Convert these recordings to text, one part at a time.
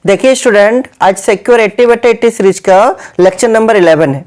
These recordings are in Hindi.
देखिए स्टूडेंट, आज सिक्योर 80/80 सीरीज का लेक्चर नंबर 11 है।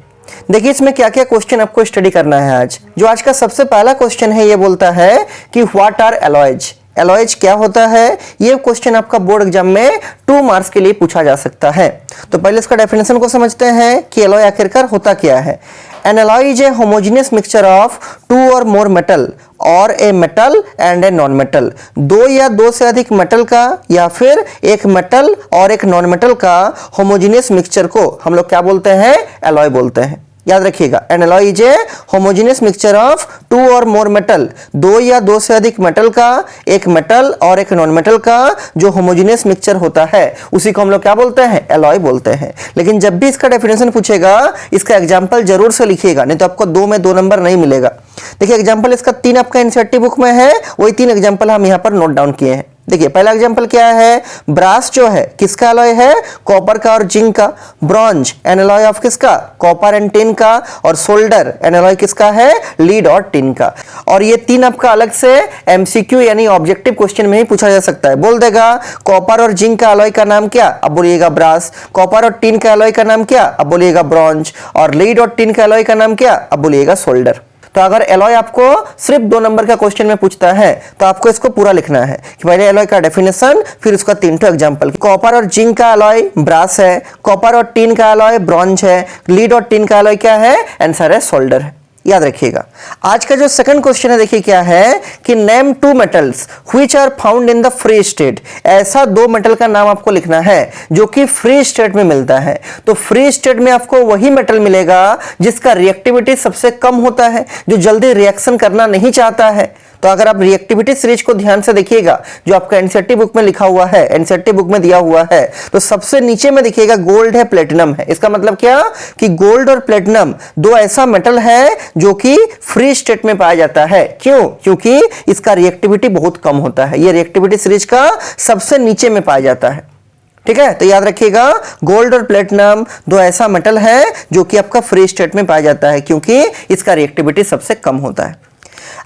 देखिए इसमें क्या क्या क्वेश्चन आपको स्टडी करना है। आज का सबसे पहला क्वेश्चन है, ये बोलता है कि व्हाट आर एलॉयज। एलॉयज क्या होता है, ये क्वेश्चन आपका बोर्ड एग्जाम में 2 मार्क्स के लिए पूछा जा सकता है। तो पहले इसका डेफिनेशन को समझते हैं कि एलॉय आखिरकार होता क्या है। An alloy is a homogeneous mixture of 2 or more metal और a metal and a non-metal। दो या दो से अधिक मेटल का या फिर एक मेटल और एक नॉन मेटल का होमोजीनियस मिक्सचर को हम लोग क्या बोलते हैं, एलॉय बोलते हैं। याद रखिएगा, N alloy is a homogeneous mixture of 2 और मोर मेटल। दो या दो से अधिक मेटल का, एक मेटल और एक नॉन मेटल का जो होमोजेनियस मिक्सचर होता है उसी को हम लोग क्या बोलते हैं, एलॉय बोलते हैं। लेकिन जब भी इसका डेफिनेशन पूछेगा इसका एग्जांपल जरूर से लिखिएगा, नहीं तो आपको 2 में 2 नंबर नहीं मिलेगा। देखिए एग्जांपल इसका 3 आपका एनसीईआरटी बुक में है, वही 3 एग्जांपल हम यहाँ पर नोट डाउन किए हैं। देखिए पहला एग्जांपल क्या है, ब्रास जो है किसका एलॉय है, कॉपर का और जिंक का। ब्रॉन्ज एन एलॉय ऑफ किसका, कॉपर एंड टिन का। और सोल्डर एन एलॉय किसका है, लीड और टिन का। और ये 3 आपका अलग से एमसीक्यू यानी ऑब्जेक्टिव क्वेश्चन में ही पूछा जा सकता है। बोल देगा कॉपर और जिंक का एलॉय का नाम क्या, अब बोलिएगा ब्रास। कॉपर और टिन का एलॉय का नाम क्या, अब बोलिएगा ब्रॉन्ज। और लीड और टिन का एलॉय का नाम क्या, अब बोलिएगा सोल्डर। तो अगर एलॉय आपको सिर्फ 2 नंबर का क्वेश्चन में पूछता है तो आपको इसको पूरा लिखना है कि पहले एलॉय का डेफिनेशन, फिर उसका 3 एग्जांपल। कॉपर और जिंक का एलॉय ब्रास है, कॉपर और टिन का एलॉय ब्रॉन्ज है, लीड और टिन का एलॉय क्या है, आंसर है सोल्डर है। याद रखिएगा। आज का जो सेकंड क्वेश्चन है, देखिए क्या है कि name 2 metals which are found in the free state. ऐसा 2 मेटल का नाम आपको लिखना है जो कि फ्री स्टेट में मिलता है। तो फ्री स्टेट में आपको वही मेटल मिलेगा जिसका रिएक्टिविटी सबसे कम होता है, जो जल्दी रिएक्शन करना नहीं चाहता है। तो अगर आप रिएक्टिविटी सीरीज को ध्यान से देखिएगा जो आपका एनसीईआरटी बुक में लिखा हुआ है, एनसीईआरटी बुक में दिया हुआ है, तो सबसे नीचे में देखिएगा गोल्ड है, प्लेटिनम है। इसका मतलब क्या कि गोल्ड और प्लेटिनम 2 ऐसा मेटल है जो कि फ्री स्टेट में पाया जाता है। क्यों, क्योंकि इसका रिएक्टिविटी बहुत कम होता है। ये रिएक्टिविटी सीरीज का सबसे नीचे में पाया जाता है। ठीक है, तो याद रखिएगा गोल्ड और प्लेटिनम 2 ऐसा मेटल है जो कि आपका फ्री स्टेट में पाया जाता है क्योंकि इसका रिएक्टिविटी सबसे कम होता है।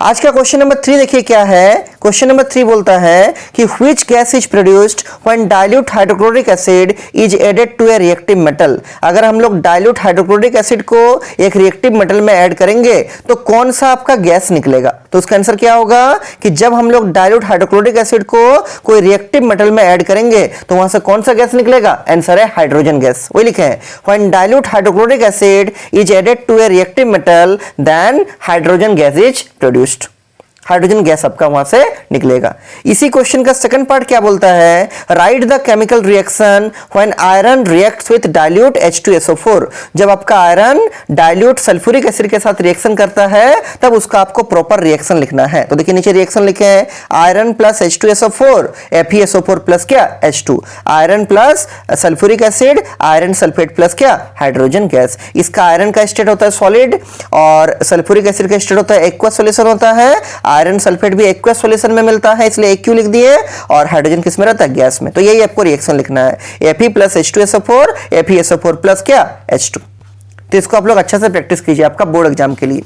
आज का क्वेश्चन नंबर 3 देखिए क्या है। क्वेश्चन नंबर 3 बोलता है कि which gas is produced when dilute hydrochloric acid is added to a reactive metal. अगर हम लोग डाइल्यूट हाइड्रोक्लोरिक एसिड को एक रिएक्टिव मेटल में ऐड करेंगे तो कौन सा आपका गैस निकलेगा। तो उसका आंसर क्या होगा कि जब हम लोग डाइल्यूट हाइड्रोक्लोरिक एसिड को कोई रिएक्टिव मेटल में ऐड करेंगे तो वहां से कौन सा गैस निकलेगा, आंसर है हाइड्रोजन गैस। वही लिखे हैं, when dilute hydrochloric acid is added to a reactive metal then hydrogen gas is produced. Hydrogen gas आपका वहां से निकलेगा। इसी क्वेश्चन का सेकंड पार्ट क्या बोलता है, right the chemical reaction when iron reacts with dilute H2SO4। जब आपका आयरन डाइल्यूट सल्फ्यूरिक एसिड के साथ रिएक्शन करता है तब उसका आपको प्रॉपर रिएक्शन लिखना है। तो देखिए नीचे रिएक्शन लिखे हैं, iron plus H2SO4 FeSO4 plus क्या, H2। Iron plus sulphuric acid, iron sulphate plus क्या, हाइड्रोजन गैस। इसका आयरन का स्टेट होता है सॉलिड और सल्फ्यूरिक एसिड का स्टेट होता है एक्वा सॉल्यूशन होता है। आयरन सल्फेट भी एक्वस सॉल्यूशन में मिलता है इसलिए एक्यू लिख दिए, और हाइड्रोजन किस में रहता है, गैस में। तो यही आपको रिएक्शन लिखना है, Fe plus H2SO4 FeSO4 plus क्या, H2। तो इसको आप लोग अच्छा से प्रैक्टिस कीजिए आपका बोर्ड एग्जाम के लिए।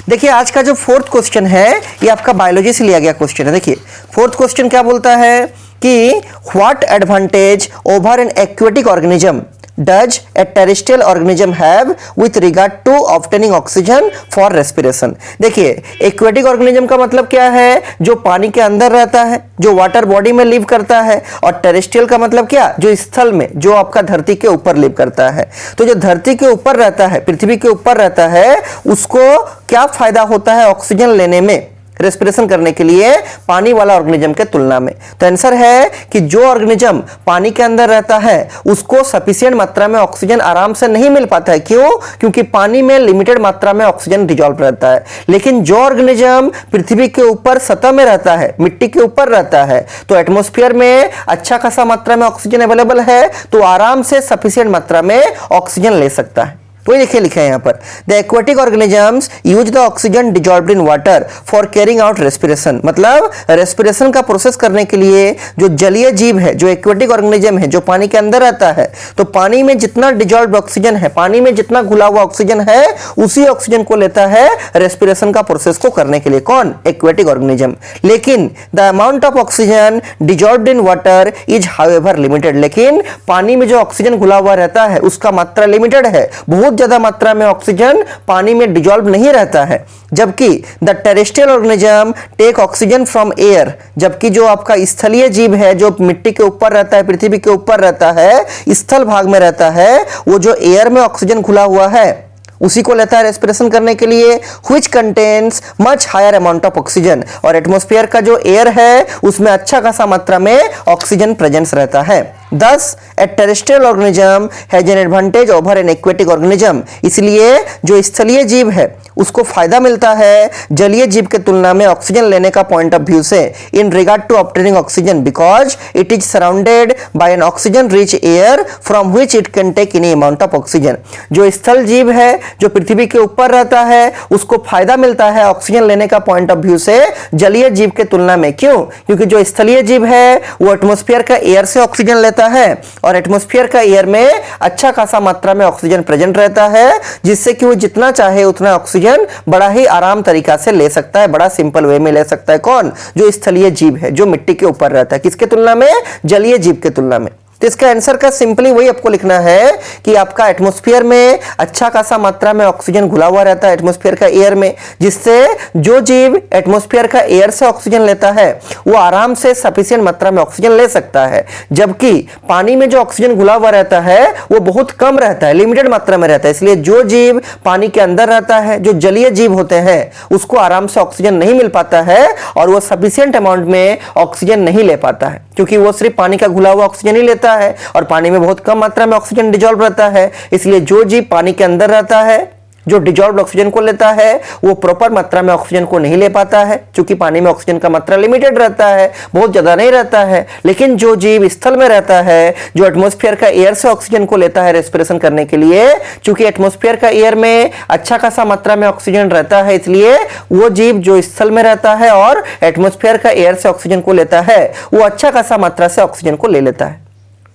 देखिए आज का जो 4th क्वेश्चन है ये आपका बायोलॉजी से लिया गया क्वेश्चन है। देखिए 4th क्वेश्चन क्या बोलता है कि what advantage over N aquatic organism does a terrestrial organism have with regard to obtaining oxygen for respiration। देखिए एक्वेटिक ऑर्गेनिज्म का मतलब क्या है, जो पानी के अंदर रहता है, जो वाटर बॉडी में लिव करता है। और टेरेस्ट्रियल का मतलब क्या, जो स्थल में, जो आपका धरती के ऊपर लिव करता है। तो जो धरती के ऊपर रहता है, पृथ्वी के ऊपर रहता है, उसको क्या फायदा होता है ऑक्सीजन लेने में, रेस्पिरेशन करने के लिए, पानी वाला ऑर्गेनिज्म के तुलना में। तो आंसर है कि जो ऑर्गेनिज्म पानी के अंदर रहता है उसको सफिशिएंट मात्रा में ऑक्सीजन आराम से नहीं मिल पाता है। क्यों, क्योंकि पानी में लिमिटेड मात्रा में ऑक्सीजन डिसॉल्व रहता है। लेकिन जो ऑर्गेनिज्म पृथ्वी के ऊपर सतह में रहता है, मिट्टी के ऊपर रहता है, तो एटमॉस्फेयर में अच्छा खासा मात्रा में ऑक्सीजन अवेलेबल है, तो आराम से सफिशिएंट मात्रा में ऑक्सीजन ले सकता है। तो देखिए लिखा है यहाँ पर the aquatic organisms use the oxygen dissolved in water for carrying out respiration. मतलब रेस्पिरेशन का प्रोसेस करने के लिए जो जलीय जीव है, जो एक्वेटिक ऑर्गेनिज्म है, जो पानी के अंदर रहता है, तो पानी में जितना डिजॉल्व्ड ऑक्सीजन है, पानी में जितना घुला हुआ ऑक्सीजन है, उसी ऑक्सीजन को लेता है रेस्पिरेशन का प्रोसेस को करने के लिए। कौन? Aquatic organism. लेकिन the amount of oxygen dissolved in water is however limited. लेकिन पानी में जो ऑक्सीजन घुला हुआ रहता है उसका मात्रा लिमिटेड है, बहुत ज्यादा मात्रा में ऑक्सीजन पानी में डिजॉल्व नहीं रहता है। जबकि the terrestrial organism take oxygen from air, जबकि जो आपका स्थलीय जीव है, जो मिट्टी के ऊपर रहता है, पृथ्वी के ऊपर रहता है, स्थल भाग में रहता है, वो जो एयर में ऑक्सीजन घुला हुआ है उसी को लेता है रेस्पिरेशन करने के लिए, which contains much higher amount of oxygen। और एटमॉस्फेयर का जो एयर है उसमें अच्छा खासा मात्रा में ऑक्सीजन प्रेजेंस रहता है। Thus, a terrestrial organism has an advantage over an aquatic organism। इसलिए जो स्थलीय जीव है उसको फायदा मिलता है जलीय जीव के तुलना में ऑक्सीजन लेने का पॉइंट ऑफ व्यू से, in regard to obtaining oxygen, because it is surrounded by an oxygen rich air from which it can take any amount of oxygen. जो स्थल जीव है, जो पृथ्वी के ऊपर रहता है, उसको फायदा मिलता है ऑक्सीजन लेने का पॉइंट ऑफ व्यू से जलीय जीव के तुलना में। क्यों? क्योंकि जो स्थलीय जीव है वो एटमॉस्फेयर का एयर से ऑक्सीजन लेता है और एटमॉस्फेयर का एयर में अच्छा खासा मात्रा में ऑक्सीजन प्रेजेंट रहता है, जिससे कि वो जितना चाहे उतना ऑक्सीजन बड़ा ही आराम तरीका से ले सकता है, बड़ा सिंपल वे में ले सकता है। कौन? जो स्थलीय जीव है, जो मिट्टी के ऊपर रहता है। किसके तुलना में? जलीय जीव के तुलना में। तो इसका आंसर का सिंपली वही आपको लिखना है कि आपका एटमॉस्फेयर में अच्छा खासा मात्रा में ऑक्सीजन घुला हुआ रहता है एटमॉस्फेयर का एयर में, जिससे जो जीव एटमॉस्फेयर का एयर से ऑक्सीजन लेता है वो आराम से सफिशिएंट मात्रा में ऑक्सीजन ले सकता है। जबकि पानी में जो ऑक्सीजन घुला हुआ रहता है वो बहुत कम रहता है, लिमिटेड मात्रा में रहता है। इसलिए जो जीव पानी के अंदर रहता है, जो जलीय जीव होते हैं, उसको आराम से ऑक्सीजन नहीं मिल पाता है और वो सफिशिएंट अमाउंट में ऑक्सीजन नहीं ले पाता है, क्योंकि वो सिर्फ पानी का घुला हुआ ऑक्सीजन ही लेता है और पानी में बहुत कम मात्रा में ऑक्सीजन डिजॉल्व रहता है। इसलिए जो जीव पानी के अंदर रहता है, जो डिजॉल्व्ड ऑक्सीजन को लेता है, वो प्रॉपर मात्रा में ऑक्सीजन को नहीं ले पाता है, क्योंकि पानी में ऑक्सीजन का मात्रा लिमिटेड रहता है, बहुत ज्यादा नहीं रहता है। लेकिन जो जीव स्थल में रहता है, जो एटमॉस्फेयर का एयर से ऑक्सीजन को लेता है रेस्पिरेशन करने के लिए, क्योंकि एटमॉस्फेयर का एयर में अच्छा खासा मात्रा में ऑक्सीजन रहता है, इसलिए वो जीव जो स्थल में रहता है और एटमॉस्फेयर का एयर से ऑक्सीजन को लेता है, वो अच्छा खासा मात्रा से ऑक्सीजन को ले लेता है,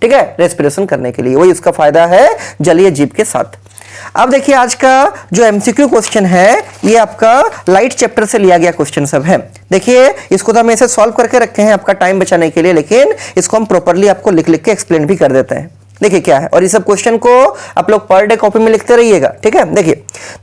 ठीक है, रेस्पिरेशन करने के लिए। वही उसका फायदा है जलीय जीव के साथ। अब देखिए आज का जो एमसीक्यू क्वेश्चन है ये आपका लाइट चैप्टर से लिया गया क्वेश्चन सब है। देखिए इसको तो हम ऐसे सॉल्व करके रखे हैं आपका टाइम बचाने के लिए, लेकिन इसको हम प्रॉपर्ली आपको लिख लिख के एक्सप्लेन भी कर देते हैं। देखिए क्या है, और ये सब क्वेश्चन को आप लोग पर डे कॉपी में लिखते रहिएगा, ठीक है। देखिए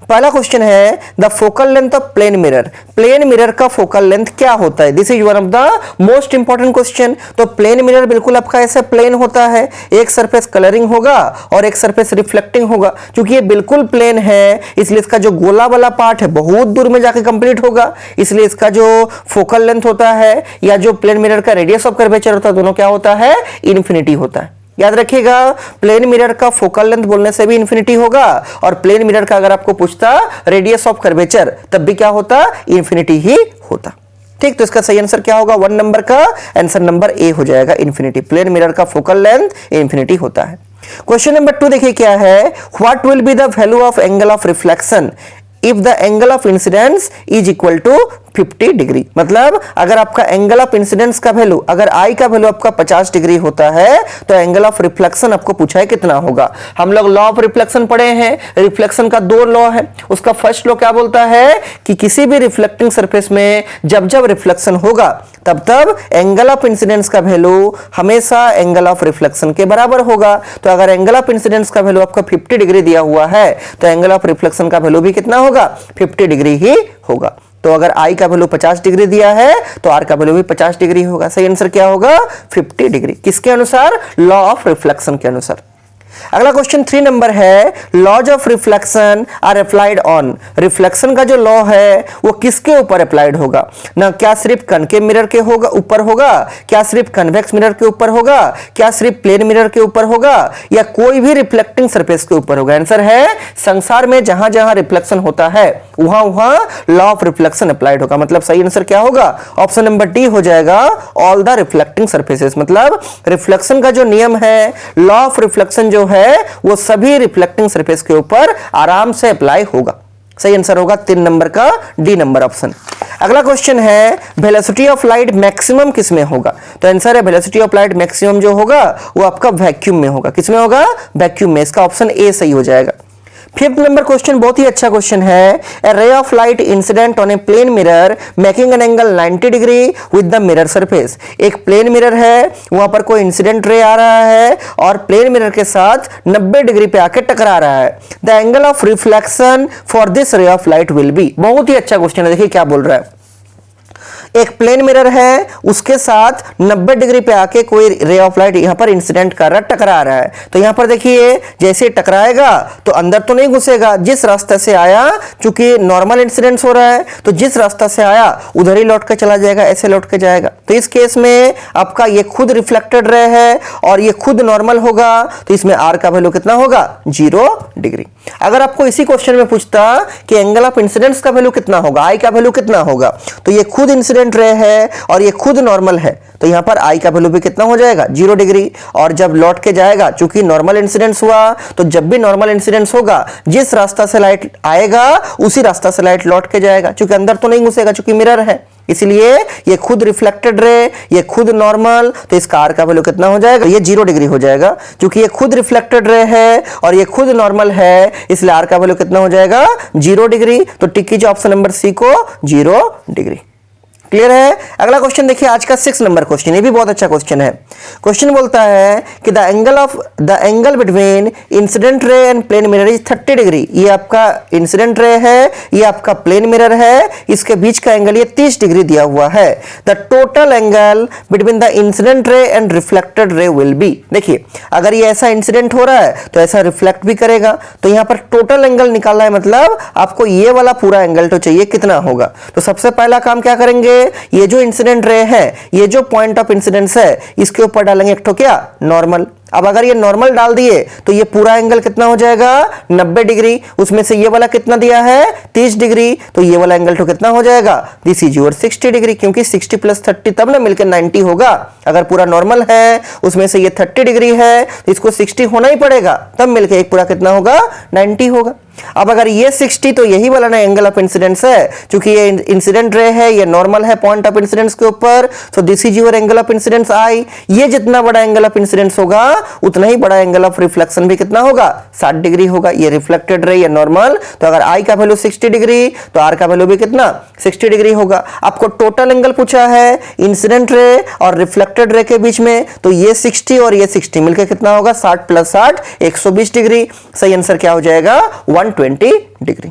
पहला क्वेश्चन है the focal length of plane mirror. Plane mirror का फोकल लेंथ क्या होता है? This is one of the most important question. तो प्लेन मिरर बिल्कुल आपका ऐसा प्लेन होता है, एक सरफेस कलरिंग होगा और एक सरफेस रिफ्लेक्टिंग होगा। क्योंकि ये बिल्कुल प्लेन है इसलिए इसका जो गोला वाला पार्ट है बहुत दूर में जाके कंप्लीट होगा, इसलिए इसका जो फोकल लेंथ होता है या जो प्लेन मिरर का रेडियस ऑफ कर्वेचर होता है, दोनों क्या होता है? इन्फिनिटी होता है। याद रखिएगा, प्लेन मिरर का फोकल लेंथ बोलने से भी इन्फिनिटी होगा और प्लेन मिरर का अगर आपको पूछता रेडियस ऑफ कर्वेचर तब भी क्या होता? इन्फिनिटी ही होता। ठीक, तो इसका सही आंसर क्या होगा? 1 नंबर का आंसर नंबर ए हो जाएगा, इन्फिनिटी। प्लेन मिरर का फोकल लेंथ इन्फिनिटी होता है। क्वेश्चन नंबर 2 देखिए क्या है, what will be the value of angle of reflection if the angle of incidence is equal to 50 degree. मतलब अगर आपका एंगल ऑफ इंसिडेंस का वैल्यू, अगर आई का वैल्यू आपका 50 डिग्री होता है तो एंगल ऑफ रिफ्लेक्शन आपको पूछा है कितना होगा। हम लोग लॉ ऑफ रिफ्लेक्शन पढ़े हैं, रिफ्लेक्शन का 2 लॉ है। उसका फर्स्ट लॉ क्या बोलता है कि किसी भी रिफ्लेक्टिंग सरफेस में जब जब रिफ्लेक्शन होगा तब तब एंगल ऑफ इंसिडेंस का वैल्यू हमेशा एंगल ऑफ रिफ्लेक्शन के बराबर होगा। तो अगर एंगल ऑफ इंसिडेंस का वैल्यू आपका 50 डिग्री दिया हुआ है तो एंगल ऑफ रिफ्लेक्शन का वैल्यू भी कितना होगा? 50 डिग्री ही होगा। तो अगर आई का वैल्यू 50 डिग्री दिया है तो आर का वैल्यू भी 50 डिग्री होगा। सही आंसर क्या होगा? 50 डिग्री। किसके अनुसार? लॉ ऑफ रिफ्लेक्शन के अनुसार। अगला क्वेश्चन 3 नंबर है, laws of reflection are applied on. Reflection का जो लॉ है वो किसके ऊपर अप्लाइड होगा ना? क्या सिर्फ कनकेव मिरर के होगा ऊपर होगा, क्या सिर्फ कन्वेक्स मिरर के ऊपर होगा, क्या सिर्फ प्लेन मिरर के ऊपर होगा, या कोई भी रिफ्लेक्टिंग सरफेस के ऊपर होगा? आंसर है संसार में जहां जहां रिफ्लेक्शन होता है वहां वहां लॉ ऑफ रिफ्लेक्शन अप्लाइड होगा। मतलब सही आंसर क्या होगा? ऑप्शन नंबर डी हो जाएगा, ऑल द रिफ्लेक्टिंग सरफेसेस। मतलब रिफ्लेक्शन का जो नियम है, लॉ ऑफ रिफ्लेक्शन जो जो है वो सभी रिफ्लेक्टिंग सरफेस के ऊपर आराम से अप्लाई होगा। सही आंसर होगा 3 नंबर का डी नंबर ऑप्शन। अगला क्वेश्चन है वेलोसिटी ऑफ लाइट मैक्सिमम किस में होगा? तो आंसर है वेलोसिटी ऑफ लाइट मैक्सिमम जो होगा वो आपका वैक्यूम में होगा। किस में होगा? वैक्यूम में। इसका ऑप्शन ए सही हो जाएगा। 5th नंबर क्वेश्चन बहुत ही अच्छा क्वेश्चन है। A ray of light incident on a plane mirror making an angle 90 degree with the mirror surface. एक प्लेन मिरर है, वहां पर कोई इंसिडेंट रे आ रहा है और प्लेन मिरर के साथ 90 डिग्री पे आके टकरा रहा है। The angle of reflection for this रे ऑफ लाइट विल बी। बहुत ही अच्छा क्वेश्चन है, देखिए क्या बोल रहा है। एक प्लेन मिरर है, उसके साथ 90 डिग्री पे आके कोई रे ऑफ लाइट यहां पर इंसिडेंट कर रहा है, टकरा रहा है। तो यहां पर देखिए जैसे टकराएगा तो अंदर तो नहीं घुसेगा, जिस रास्ते से आया, चूंकि नॉर्मल इंसिडेंस हो रहा है तो जिस रास्ता से आया उधर ही लौट के चला जाएगा, ऐसे लौट के जाएगा। तो इस केस में आपका ये खुद रिफ्लेक्टेड रे है और ये खुद नॉर्मल होगा, तो इसमें आर का वैल्यू कितना होगा? 0 डिग्री। अगर आपको इसी क्वेश्चन में पूछता कि एंगल ऑफ इंसिडेंस का वैल्यू कितना होगा, आई का वैल्यू कितना होगा, तो ये खुद इंसिडेंट रे है और ये खुद नॉर्मल है, तो यहां पर आई का वैल्यू भी कितना हो जाएगा? 0 डिग्री। और जब लौट के जाएगा, चूंकि नॉर्मल इंसिडेंस हुआ, तो जब भी नॉर्मल इंसिडेंस होगा जिस रास्ता से लाइट आएगा उसी रास्ता से लाइट लौट के जाएगा, चूंकि अंदर तो नहीं घुसेगा, चूंकि मिरर है। इसलिए ये खुद रिफ्लेक्टेड रे, ये खुद नॉर्मल, तो इसका आर का वैल्यू कितना हो जाएगा? ये 0 डिग्री हो जाएगा। क्योंकि ये खुद रिफ्लेक्टेड रे है और ये खुद नॉर्मल है, इसलिए आर का वैल्यू कितना हो जाएगा? 0 डिग्री। तो टिक कीजिए ऑप्शन नंबर सी को 0 डिग्री। क्लियर है? अगला क्वेश्चन देखिए, आज का 6 नंबर क्वेश्चन, ये भी बहुत अच्छा क्वेश्चन है। क्वेश्चन बोलता है कि the angle between incident ray and plane mirror is 30 degree. ये आपका इंसिडेंट रे है, ये आपका प्लेन मिरर है, इसके बीच का एंगल ये 30 डिग्री दिया हुआ है। The total angle between the incident ray and reflected ray will be. देखिए अगर ये ऐसा इंसिडेंट हो रहा है तो ऐसा रिफ्लेक्ट भी करेगा, तो यहां पर टोटल एंगल निकालना है, मतलब आपको ये वाला पूरा एंगल तो चाहिए, कितना होगा? तो सबसे पहला काम क्या करेंगे, ये जो इंसिडेंट रे है, ये जो पॉइंट ऑफ इंसिडेंस है, इसके ऊपर डालेंगे एक ठो क्या? नॉर्मल। अब अगर ये नॉर्मल डाल दिए तो ये पूरा एंगल कितना हो जाएगा? 90 डिग्री। उसमें से ये वाला कितना दिया है? 30 डिग्री। तो ये वाला एंगल तो कितना हो जाएगा? दिस इज योर 60 डिग्री, क्योंकि 60 + 30 तब ना मिलकर 90 होगा। अगर पूरा नॉर्मल है, उसमें से ये 30 डिग्री है, तो इसको 60 होना ही पड़ेगा, तब मिलकर एक पूरा कितना होगा? 90 होगा। अब अगर ये 60, तो यही वाला ना एंगल ऑफ इंसिडेंस है, क्योंकि ये इंसिडेंट रे है, ये नॉर्मल है पॉइंट ऑफ इंसिडेंस के ऊपर, so this is your angle of incidence I. ये जितना बड़ा एंगल ऑफ इंसिडेंस होगा उतना ही बड़ा एंगल ऑफ रिफ्लेक्शन भी कितना होगा? 60 डिग्री होगा। ये रिफ्लेक्टेड रे, ये नॉर्मल, तो अगर आई का वैल्यू 60 डिग्री तो आर का वैल्यू भी कितना? 60 डिग्री होगा। आपको टोटल एंगल पूछा है इंसिडेंट रे और रिफ्लेक्टेड रे के बीच में, तो ये 60 और ये 60 मिलकर कितना होगा? 60 + 60 120 डिग्री। सही आंसर क्या हो जाएगा? 120 डिग्री।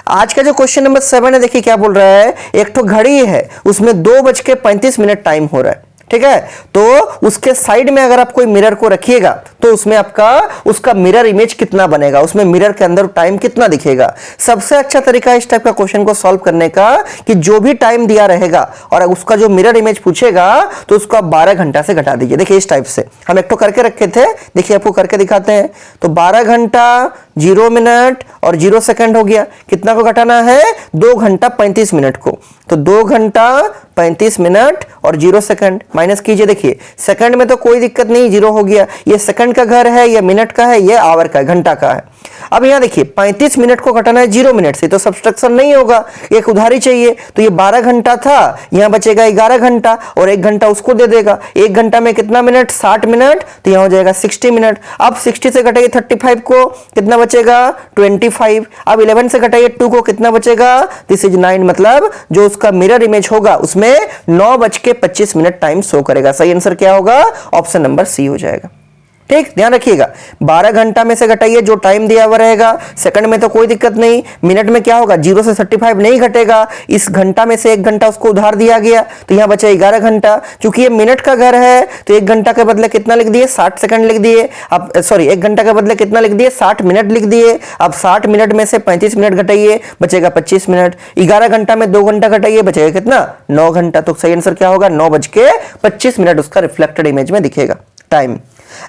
आज का जो क्वेश्चन नंबर 7 है, देखिए क्या बोल रहा है। एक तो घड़ी है, उसमें 2:35 टाइम हो रहा है, ठीक है। तो उसके साइड में अगर आप कोई मिरर को रखिएगा तो उसमें आपका उसका मिरर इमेज कितना बनेगा, उसमें मिरर के अंदर टाइम कितना दिखेगा। सबसे अच्छा तरीका इस टाइप का क्वेश्चन को सॉल्व करने का कि जो भी टाइम दिया रहेगा और उसका जो मिरर इमेज पूछेगा तो उसको आप 12 घंटा से घटा दीजिए। देखिए इस टाइप से हम एक तो करके रखे थे, देखिए आपको करके दिखाते हैं। तो 12 घंटा 0 मिनट और 0 सेकंड हो गया। कितना को घटाना है? 2 घंटा 35 मिनट को। तो 2 घंटा 35 मिनट और 0 सेकंड माइनस कीजिए। देखिए सेकंड में तो कोई दिक्कत नहीं, 0 हो गया। ये सेकंड का घर है, ये मिनट का है, ये आवर का है, घंटा का है। अब यहां देखिए 35 मिनट को घटाना है 0 मिनट से, तो सब्सट्रैक्शन नहीं होगा, एक उधारी चाहिए। तो ये 12 घंटा था, यहां बचेगा 11 घंटा और 1 घंटा उसको दे देगा। 1 घंटा में कितना मिनट? 60 मिनट, तो यहां हो जाएगा 60 मिनट। अब 60 से घटाइए 35 को, कितना बचेगा? 25। अब 11 से घटाइए 2 को, कितना बचेगा? This is 9। मतलब जो उसका मिरर इमेज होगा उसमें 9:25 टाइम शो करेगा। सही आंसर क्या होगा? ऑप्शन नंबर सी हो जाएगा। ठीक, ध्यान रखिएगा। 12 घंटा में से घटाइए जो टाइम दिया हुआ रहेगा। सेकंड में तो कोई दिक्कत नहीं, मिनट में क्या होगा? 0 से 35 नहीं घटेगा। इस घंटा में से 1 घंटा उसको उधार दिया गया, तो यहां बचा 11 घंटा। क्योंकि ये मिनट का घर है तो 1 घंटा के बदले कितना लिख दिए? 60 सेकंड लिख दिए। अब सॉरी 1 घंटा के बदले कितना लिख दिए? 60 मिनट लिख दिए। अब 60 मिनट में से 35 मिनट घटाइए, बचेगा 25 मिनट। 11 घंटा में 2 घंटा घटाइए, बचेगा कितना? 9 घंटा। तो सही आंसर क्या होगा? 9:25 उसका रिफ्लेक्टेड इमेज में दिखेगा टाइम।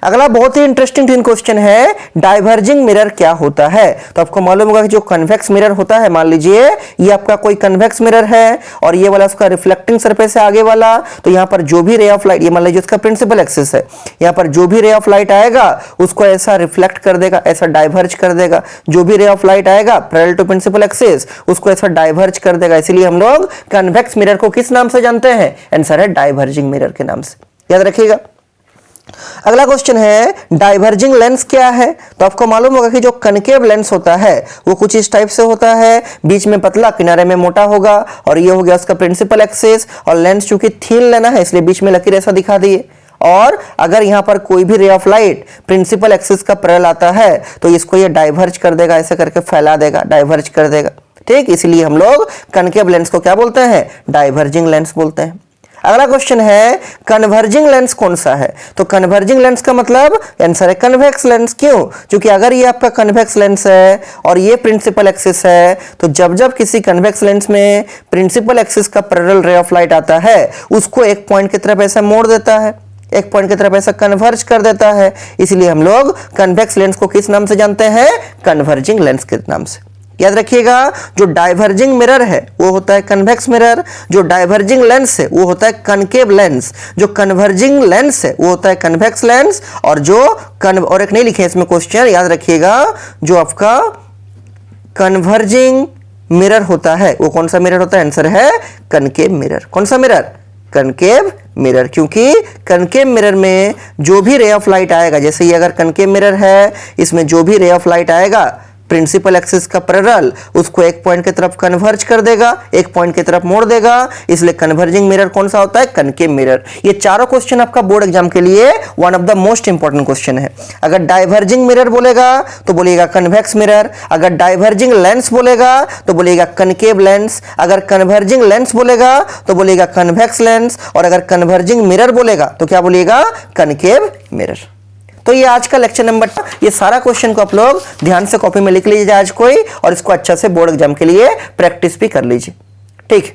अगला बहुत ही इंटरेस्टिंग क्वेश्चन है, डाइवर्जिंग मिरर क्या होता है। तो आपको मालूम होगा कि जो कन्वेक्स मिरर होता है, मान लीजिए ये आपका कोई कन्वेक्स मिरर है और ये वाला उसका रिफ्लेक्टिंग सरफेस है आगे वाला, तो यहां पर जो भी रे ऑफ लाइट, ये मान लीजिए उसका प्रिंसिपल एक्सिस है, यहां पर जो भी रे ऑफ लाइट आएगा उसको ऐसा रिफ्लेक्ट कर देगा, ऐसा डाइवर्ज कर देगा। जो भी रे ऑफ लाइट आएगा पैरेलल टू प्रिंसिपल एक्सिस उसको ऐसा डाइवर्ज कर देगा। इसलिए हम लोग कन्वेक्स मिरर को किस नाम से जानते हैं? आंसर है डाइवर्जिंग मिरर के नाम से, याद रखिएगा। अगला क्वेश्चन है, डाइवर्जिंग लेंस क्या है। तो आपको मालूम होगा कि जो कनकेव लेंस होता है वो कुछ इस टाइप से होता है, बीच में पतला, किनारे में मोटा होगा, और ये हो गया उसका प्रिंसिपल एक्सिस। और लेंस चूंकि थीन लेना है इसलिए बीच में लकीर ऐसा दिखा दिए। और अगर यहां पर कोई भी ray of light principal axis का पैरेलल आता है तो इसको ये डाइवर्ज कर देगा, ऐसे करके फैला देगा, डाइवर्ज कर देगा। ठीक, इसलिए हम लोग कनकेव लेंस को क्या बोलते हैं? डाइवर्जिंग लेंस बोलते हैं। अगला क्वेश्चन है, कन्वर्जिंग लेंस कौन सा है। तो कन्वर्जिंग लेंस का मतलब आंसर है कन्वेक्स लेंस। क्यों? क्योंकि अगर ये आपका कन्वेक्स लेंस है और ये प्रिंसिपल एक्सिस है, तो जब जब किसी कन्वेक्स लेंस में प्रिंसिपल एक्सिस का पैरेलल रे ऑफ लाइट आता है उसको एक पॉइंट की तरफ ऐसा मोड़ देता है, एक पॉइंट की तरफ ऐसा कन्वर्ज कर देता है। इसलिए हम लोग कन्वेक्स लेंस को किस नाम से जानते हैं? कन्वर्जिंग लेंस के नाम से। याद रखिएगा, जो डाइवर्जिंग मिरर है वो होता है कन्वेक्स मिरर, जो डाइवर्जिंग लेंस है वो होता है कनकेव लेंस, जो कन्वर्जिंग लेंस है वो होता है कन्वेक्स लेंस, और जो और एक नहीं लिखे इसमें क्वेश्चन, याद रखिएगा, जो आपका कन्वर्जिंग मिरर होता है वो कौन सा मिरर होता है? आंसर है कनकेव मिरर। कौन सा मिरर? Concave mirror. क्योंकि कनकेव मिरर में जो भी रे ऑफ लाइट आएगा, जैसे ये अगर कनकेव मिरर है, इसमें जो भी रे ऑफ लाइट आएगा प्रिंसिपल एक्सिस का पैरेलल उसको एक पॉइंट की तरफ कन्वर्ज कर देगा, एक पॉइंट की तरफ मोड़ देगा। इसलिए कन्वर्जिंग मिरर कौन सा होता है? Concave mirror. ये चारों क्वेश्चन आपका बोर्ड एग्जाम के लिए one of the most important question है। अगर डाइवर्जिंग मिरर बोलेगा तो बोलिएगा कन्वेक्स मिरर, अगर डाइवर्जिंग लेंस बोलेगा तो बोलिएगा कनकेव लेंस, अगर कन्वर्जिंग लेंस बोलेगा तो बोलिएगा कन्वेक्स लेंस, और अगर कन्वर्जिंग मिरर बोलेगा तो क्या बोलिएगा? Concave mirror. तो ये आज का लेक्चर नंबर, ये सारा क्वेश्चन को आप लोग ध्यान से कॉपी में लिख लीजिए आज कोई, और इसको अच्छा से बोर्ड एग्जाम के लिए प्रैक्टिस भी कर लीजिए। ठीक।